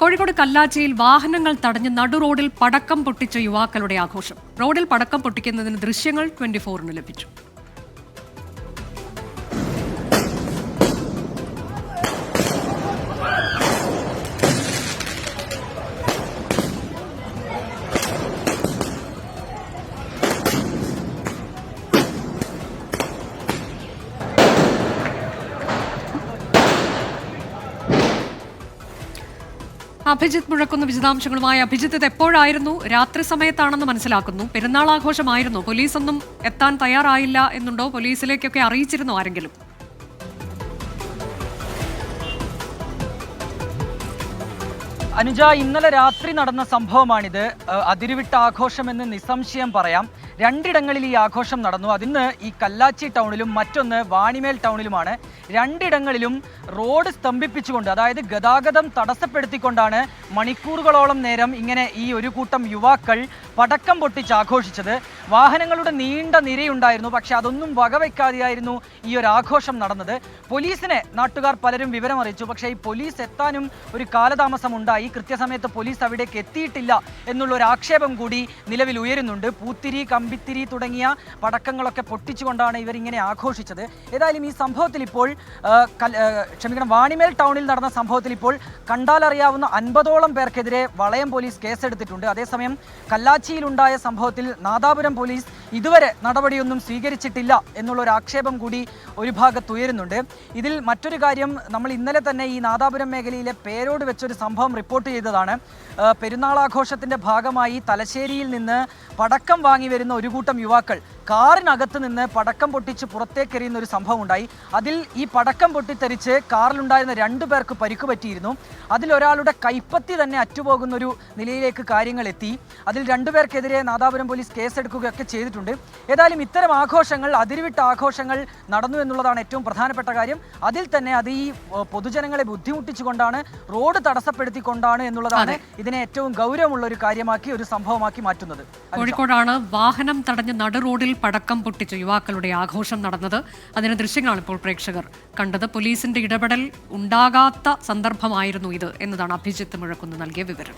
കോഴിക്കോട് കല്ലാച്ചിയിൽ വാഹനങ്ങൾ തടഞ്ഞ് നടുറോഡിൽ പടക്കം പൊട്ടിച്ച യുവാക്കളുടെ ആഘോഷം. റോഡിൽ പടക്കം പൊട്ടിക്കുന്നതിന് ദൃശ്യങ്ങൾ 24-ന് ലഭിച്ചു. അഭിജിത്ത് മുഴക്കുന്ന വിശദാംശങ്ങളുമായി. അഭിജിത്ത്, ഇത് എപ്പോഴായിരുന്നു? രാത്രി സമയത്താണെന്ന് മനസ്സിലാക്കുന്നു. പെരുന്നാൾ ആഘോഷമായിരുന്നു. പോലീസൊന്നും എത്താൻ തയ്യാറായില്ല എന്നുണ്ടോ? പോലീസിലേക്കൊക്കെ അറിയിച്ചിരുന്നോ ആരെങ്കിലും? അനുജ, ഇന്നലെ രാത്രി നടന്ന സംഭവമാണിത്. അതിരുവിട്ട ആഘോഷമെന്ന് നിസ്സംശയം പറയാം. രണ്ടിടങ്ങളിൽ ഈ ആഘോഷം നടന്നു. അതിന്ന് ഈ കല്ലാച്ചി ടൗണിലും മറ്റൊന്ന് വാണിമേൽ ടൗണിലുമാണ്. രണ്ടിടങ്ങളിലും റോഡ് സ്തംഭിപ്പിച്ചുകൊണ്ട്, അതായത് ഗതാഗതം തടസ്സപ്പെടുത്തിക്കൊണ്ടാണ് മണിക്കൂറുകളോളം നേരം ഇങ്ങനെ ഈ ഒരു കൂട്ടം യുവാക്കൾ പടക്കം പൊട്ടിച്ച് ആഘോഷിച്ചത്. വാഹനങ്ങളുടെ നീണ്ട നിരയുണ്ടായിരുന്നു. പക്ഷെ അതൊന്നും വകവയ്ക്കാതെയായിരുന്നു ഈ ഒരു ആഘോഷം നടന്നത്. പോലീസിനെ നാട്ടുകാർ പലരും വിവരം അറിയിച്ചു. പക്ഷേ ഈ പോലീസ് എത്താനും ഒരു കാലതാമസം ഉണ്ടായി. കൃത്യസമയത്ത് പോലീസ് അവിടേക്ക് എത്തിയിട്ടില്ല എന്നുള്ള ഒരു ആക്ഷേപം കൂടി നിലവിൽ ഉയരുന്നുണ്ട്. പൂത്തിരി, കമ്പിത്തിരി തുടങ്ങിയ പടക്കങ്ങളൊക്കെ പൊട്ടിച്ചുകൊണ്ടാണ് ഇവരിങ്ങനെ ആഘോഷിച്ചത്. ഏതായാലും ഈ സംഭവത്തിൽ ഇപ്പോൾ വാണിമേൽ ടൗണിൽ നടന്ന സംഭവത്തിൽ ഇപ്പോൾ കണ്ടാലറിയാവുന്ന 50ഓളം പേർക്കെതിരെ വളയം പോലീസ് കേസെടുത്തിട്ടുണ്ട്. അതേസമയം കല്ലാച്ചിയിലുണ്ടായ സംഭവത്തിൽ നാദാപുരം പോലീസ് ഇതുവരെ നടപടിയൊന്നും സ്വീകരിച്ചിട്ടില്ല എന്നുള്ളൊരു ആക്ഷേപം കൂടി ഒരു ഭാഗത്ത് ഉയരുന്നുണ്ട്. ഇതിൽ മറ്റൊരു കാര്യം, നമ്മൾ ഇന്നലെ തന്നെ ഈ നാദാപുരം മേഖലയിലെ പേരോട് വെച്ചൊരു സംഭവം റിപ്പോർട്ട് ചെയ്തതാണ്. പെരുന്നാളാഘോഷത്തിൻ്റെ ഭാഗമായി തലശ്ശേരിയിൽ നിന്ന് പടക്കം വാങ്ങി വരുന്ന ഒരു കൂട്ടം യുവാക്കൾ കാറിനകത്ത് നിന്ന് പടക്കം പൊട്ടിച്ച് പുറത്തേക്കെറിയുന്ന ഒരു സംഭവം ഉണ്ടായി. അതിൽ ഈ പടക്കം പൊട്ടിത്തെറിച്ച് കാറിലുണ്ടായിരുന്ന 2 പേർക്ക് പരിക്ക് പറ്റിയിരുന്നു. അതിലൊരാളുടെ കൈപ്പത്തി തന്നെ അറ്റുപോകുന്നൊരു നിലയിലേക്ക് കാര്യങ്ങൾ എത്തി. അതിൽ 2 പേർക്കെതിരെ നാദാപുരം പോലീസ് കേസെടുക്കുകയൊക്കെ ചെയ്തിട്ടുണ്ട്. ഏതായാലും ഇത്തരം ആഘോഷങ്ങൾ, അതിരുവിട്ട ആഘോഷങ്ങൾ നടന്നു എന്നുള്ളതാണ് ഏറ്റവും പ്രധാനപ്പെട്ട കാര്യം. അതിൽ തന്നെ അത് ഈ പൊതുജനങ്ങളെ ബുദ്ധിമുട്ടിച്ചുകൊണ്ടാണ്, റോഡ് തടസ്സപ്പെടുത്തിക്കൊണ്ടാണ് എന്നുള്ളതാണ് ഇതിനെ ഏറ്റവും ഗൗരവമുള്ള ഒരു കാര്യമാക്കി, ഒരു സംഭവമാക്കി മാറ്റുന്നത്. കോഴിക്കോടാണ് വാഹനം തടഞ്ഞ് നടുറോഡിൽ പടക്കം പൊട്ടിച്ച യുവാക്കളുടെ ആഘോഷം നടന്നത്. അതിന്റെ ദൃശ്യങ്ങളാണ് ഇപ്പോൾ പ്രേക്ഷകർ കണ്ടത്. പോലീസിന്റെ ഇടപെടൽ ഉണ്ടാകാത്ത സന്ദർഭമായിരുന്നു ഇത് എന്നതാണ് അഭിജിത്ത് മുഴക്കുന്ന് നൽകിയ വിവരം.